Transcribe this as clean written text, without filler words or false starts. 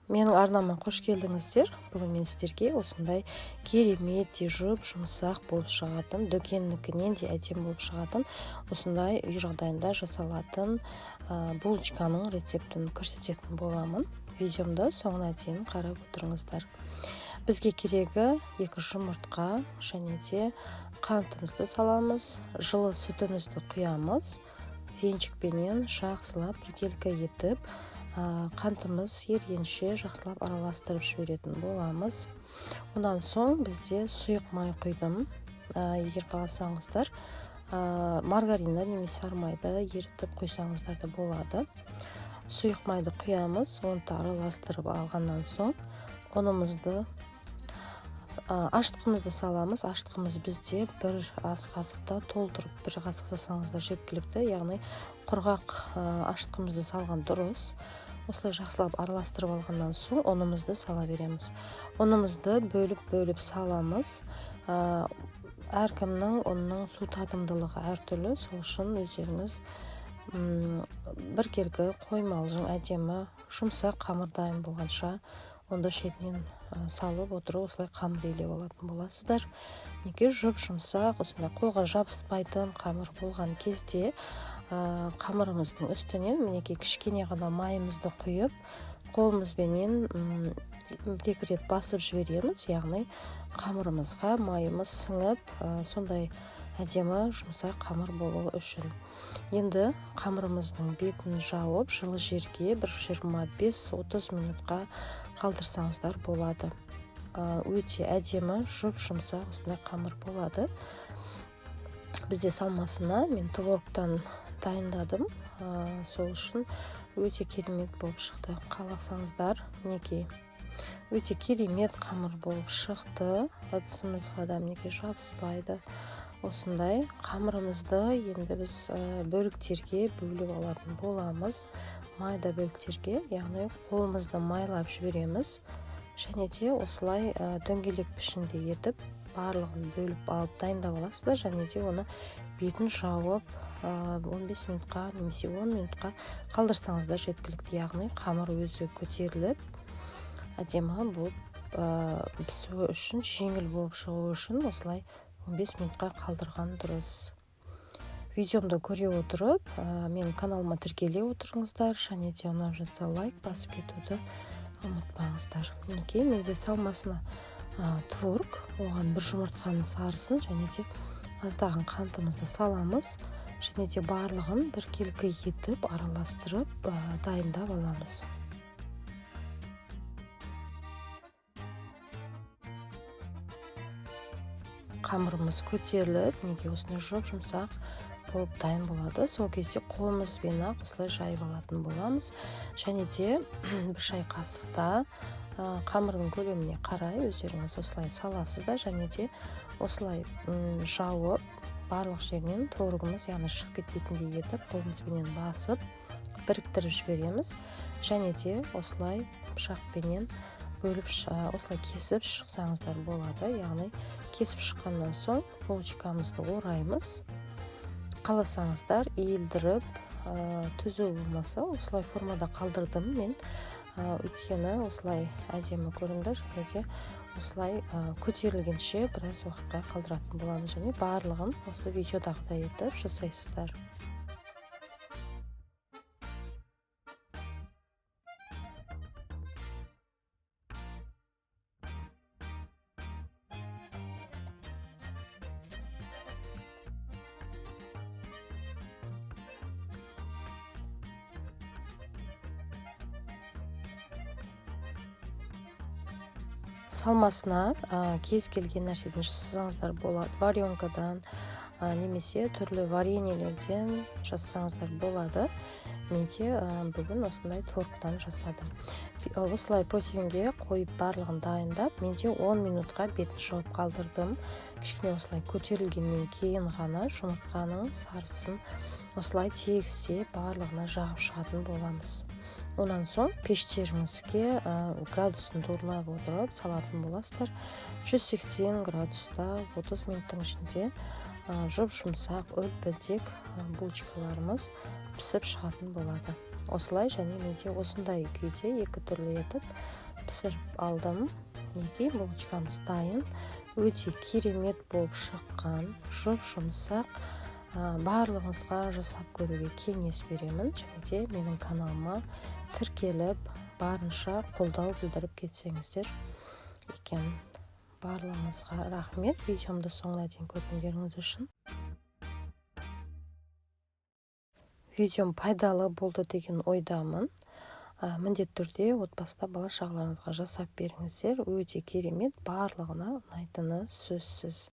Менің арнама қош келдіңіздер. Бүгін мен сіздерге осындай керемет те жұмсақ болып шығатын, дүкеннікінен де әдемі болып шығатын, осындай үй жағдайында жасалатын булочканың рецептін көрсететін боламын. Видеомды соңына дейін қарап отырыңыздар. Бізге керегі 2 жұмыртқа және де қантымызды саламыз, жылы сүтімізді құямыз, венчикпенен жақсылап біркелкі етіп, қантымыз ергенше жақсылап араластырып жіберетін боламыз. Онан соң бізде сұйық май құйдым. Егер қаласаңыздар, маргаринді немесе сарымайды ерітіп құйсаңыздар да болады. Сұйық майды құямыз, оны араластырып алғаннан соң ұнымызды, аштығымызды саламыз. Аштығымыз бізде 1 ас қасықта толтырып 1 қасық салсаңыздар жеткілікті, яғни құрғақ аштығымызды салған дұрыс. Осылай жақсылап араластырып алғаннан соң ұнымызды сала береміз. Ұнымызды бөліп саламыз. Әркімнің ұнның су татымдылығы әртүрлі, сол үшін өздеріңіз біркелкі қоймалжың әдемі жұмсақ қамыр дайын болғанша онда шетінен салып отырып осылай қамыр илеп алатын боласыздар. Неге жұмсақ, осындай қолға жабыспайтын қамыр болған кезде қамырымыздың үстінен мінекей кішкене ғана майымызды құйып, қолымызбенен 1-2 рет басып жібереміз, яғни қамырымызға майымыз сіңіп, сондай әдемі жұмсақ қамыр болуы үшін. Енді қамырымыздың бетін жауып, жылы жерге 25-30 минутқа қалдырсаңыздар болады. Өте әдемі жұмсақ осындай қамыр болады. Бізде салмасына мен творогтан дайындадым. Сол үшін өте керемет болып шықты. Қаласаңыздар, мінекей өте керемет қамыр болып шықты. Ыдысымызға да мінекей жабыспайды. Осындай қамырымызды енді біз бөліктерге бөліп алатын боламыз. Майда бөліктерге, яғни қолымызды майлап жібереміз. Және де осылай дөңгелек пішінде етіп, барлығын бөліп алып дайындап аласыздар, және де оны бетін жауып 15 минутқа немесе 10 минутқа қалдырсаңыздар жеткілікті, яғни қамыр өзі көтеріліп, әдемі болып пісуі үшін, жеңіл болып шығуы үшін осылай 15 минутқа қалдырған дұрыс. Видеомды көре отырып, менің каналыма тіркеле отырыңыздар, және де ұнап жатса лайк басып кетуді ұмытпаңыздар. Мінекей менде салмасына творог, оған 1 жұмыртқаның сарысын және де аздаған қантымызды саламыз, және де барлығын біркелкі етіп араластырып дайындап аламыз. Қамырымыз көтеріліп, неге осындай жұмсақ болып дайын болады. Сол кезде қолымызбен осылай жайып алатын боламыз. Және де 1 шай қасықта қамырдың көлеміне қарай өздеріңіз осылай саласыздар, және де осылай жауып, барлық жерінен творогымыз, яғни шығып кетпейтіндей етіп, қолымызбенен басып, біріктіріп жібереміз. Және де осылай пышақпенен бөліп, осылай кесіп шықсаңыздар болады. Яғни кесіп шыққаннан соң булочкамызды ораймыз. Қаласаңыздар, иілдіріп, түзу болмаса, осылай формада қалдырдым мен. Өйткені осылай әдемі көрінді, және де осылай көтерілгенше біраз уақытқа қалдыратын боламыз, және барлығын осы видеодағыдай етіп жасайсыздар. Салмасына кез келген нәрседен жасасаңыздар болады. Варенкадан немесе түрлі вареньелерден жасасаңыздар болады. Менде бүгін осындай творогтан жасадым. Осылай противенге қойып барлығын дайындап, менде 10 минутқа бетін жауып қалдырдым. Кішкене осылай көтерілгеннен кейін ғана жұмыртқаның сарысын осылай тегізсе барлығына жағып шығатын боламыз. Онан соң пештеріңізге градусын туралап отырып салатын боласыздар. 180 градуста 30 минуттың ішінде жұмсақ үлпілдек булочкаларымыз пісіп шығатын болады. осылай және менде осындай күйде екі түрлі етіп пісіріп алдым. Мінекей булочкамыз дайын. Өте керемет болып шыққан, жұмсақ. Барлығыңызға жасап көруге кеңес беремін. Және де менің каналыма тіркеліп, барынша қолдау білдіріп кетсеңіздер екен. Барлығыңызға рахмет. Видеомды соңына дейін көргендеріңіз үшін. Видеом пайдалы болды деген ойдамын. Міндетті түрде отбасыда бала шағаларыңызға жасап беріңіздер. Өте керемет, барлығына ұнайтыны сөзсіз.